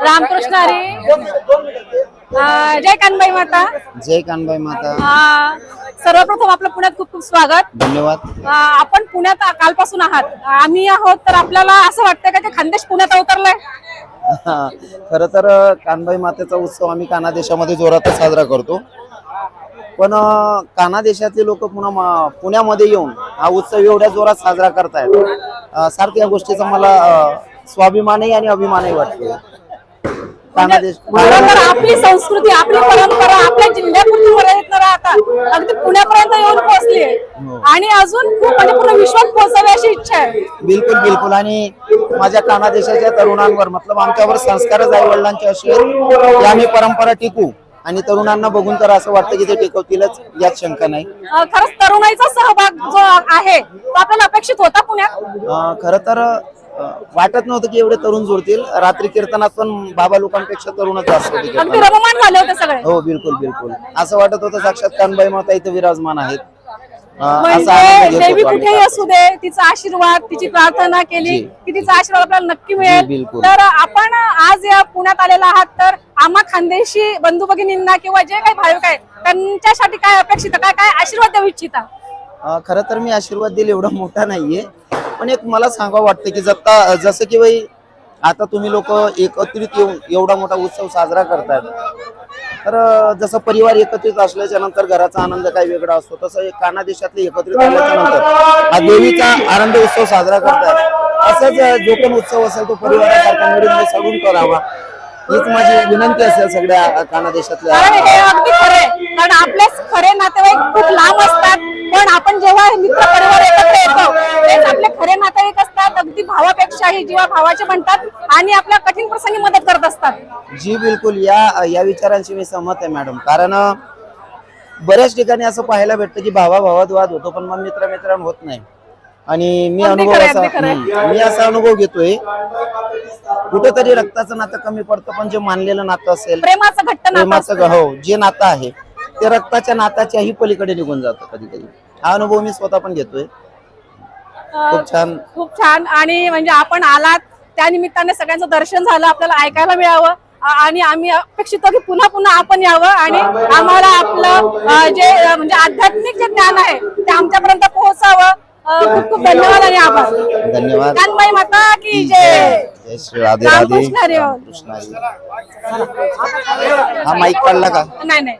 रामकृष्ण हरी. जय कानबाई माता. जय कानबाई माता. सर्वप्रथम आपलं पुण्यात खूप खूप स्वागत. धन्यवाद. आपण पुण्यात कालपासून आहात, आम्ही आहोत, तर आपल्याला असं वाटतं का ते खानदेश पुण्यात अवतरलंय? खरं तर कानबाई मातेचा उत्सव आम्ही काना देशामध्ये जोरातच साजरा करतो, पण काना देशातले लोक पुन्हा पुण्यामध्ये येऊन हा उत्सव एवढ्या जोरात साजरा करतायत, सारख्या या गोष्टीचा मला स्वाभिमानही आणि अभिमानही वाटतो. काना देश आपली संस्कृती, आपली परंपरा आपल्या जिल्ह्यापुरती मर्यादित न राहता अगदी पुण्यापर्यंत येऊन पोहोचली आहे आणि अजून खूप म्हणजे पूर्ण विश्वात पोहोचावी अशी इच्छा आहे. बिलकुल बिलकुल. आणि माझ्या काना देशाच्या तरुणांवर मतलब आमच्यावर संस्कारच आई वडिलांचे असे की आम्ही परंपरा टिकू, आणि तरुणांना बघून तर असं वाटतं की ते टिकवतीलच, यात शंका नाही. खरंच तरुणाईचा सहभाग जो आहे तो आपल्याला अपेक्षित होता पुण्यात. खरं तर वाटत नव्हतं की एवढे तरुण जोडतील. रात्री कीर्तनात पण बाबा लोकांपेक्षा तरुणच जास्त होते. अगदी रममाण झाले होते सगळे. हो बिलकुल बिलकुल. असं वाटत होतं साक्षात कानबाई माता इथे विराजमान आहेत. म्हणजे देवी कुठेही असू दे, तिचा आशीर्वाद, तिची प्रार्थना केली की तिचा आशीर्वाद आपल्याला नक्की मिळेल. तर आपण आज या पुण्यात आलेला आहात, तर आम्हा खानदेशी बंधू भगिनींना किंवा जे काही भाविक आहेत त्यांच्यासाठी काय अपेक्षित, काय काय आशीर्वाद देऊ इच्छिता? खरं तर मी आशीर्वाद दिला एवढा मोठा नाहीये, पण एक मला सांगावं वाटतं की जसं की बाई आता तुम्ही लोक एकत्रित येऊन एवढा मोठा उत्सव साजरा करतायत, तर जसं परिवार एकत्रित असल्याच्या नंतर घराचा आनंद काही वेगळा असतो, तसं काना देशातले एकत्रित आल्याच्या नंतर हा देवीचा आनंद उत्सव साजरा करतात. असंच जो पण उत्सव असेल तो परिवारासारखा मिळून सगून करावा, हीच माझी विनंती असेल सगळ्या काना देशातल्या. हे अगदी खरे, कारण आपले खरे नातेवाईक खूप लांब असतात, पण आपण जेव्हा मित्र परिवार एकत्र येतो तेच आपले खरे नातेवाईक असतात. अगदी भावापेक्षाही जीवा भावाचे म्हणतात आणि आपल्या कठीण प्रसंगी मदत करत असतात. जी बिलकुल. या विचारांशी मी सहमत आहे मॅडम, कारण बऱ्याच ठिकाणी असं पाहायला भेटतं की भावा भावात वाद होतो, पण मग मित्र होत नाही. आणि मी असा अनुभव घेतोय, कुठेतरी रक्ताचं नातं कमी पडतं, पण जे मानलेलं नातं असेल, प्रेमाचं हो जे नातं आहे ते रक्ताच्या नाताच्याही पलीकडे निघून जातं कधी कधी. हा अनुभव मी स्वतः पण घेतोय. खूप छान. आणि म्हणजे आपण आलात त्या निमित्ताने सगळ्यांचं दर्शन झालं, आपल्याला ऐकायला मिळावं, आणि आम्ही अपेक्षित की पुन्हा पुन्हा आपण यावं आणि आम्हाला आपलं जे म्हणजे आध्यात्मिक जे ज्ञान आहे ते आमच्यापर्यंत पोहोचावं. खूप खूप धन्यवाद आणि आभार. धन्यवाद. कानबाई माता की जय. जय श्री राधे राधे. रामकृष्ण हरी. हा माईक काढला का? नाही.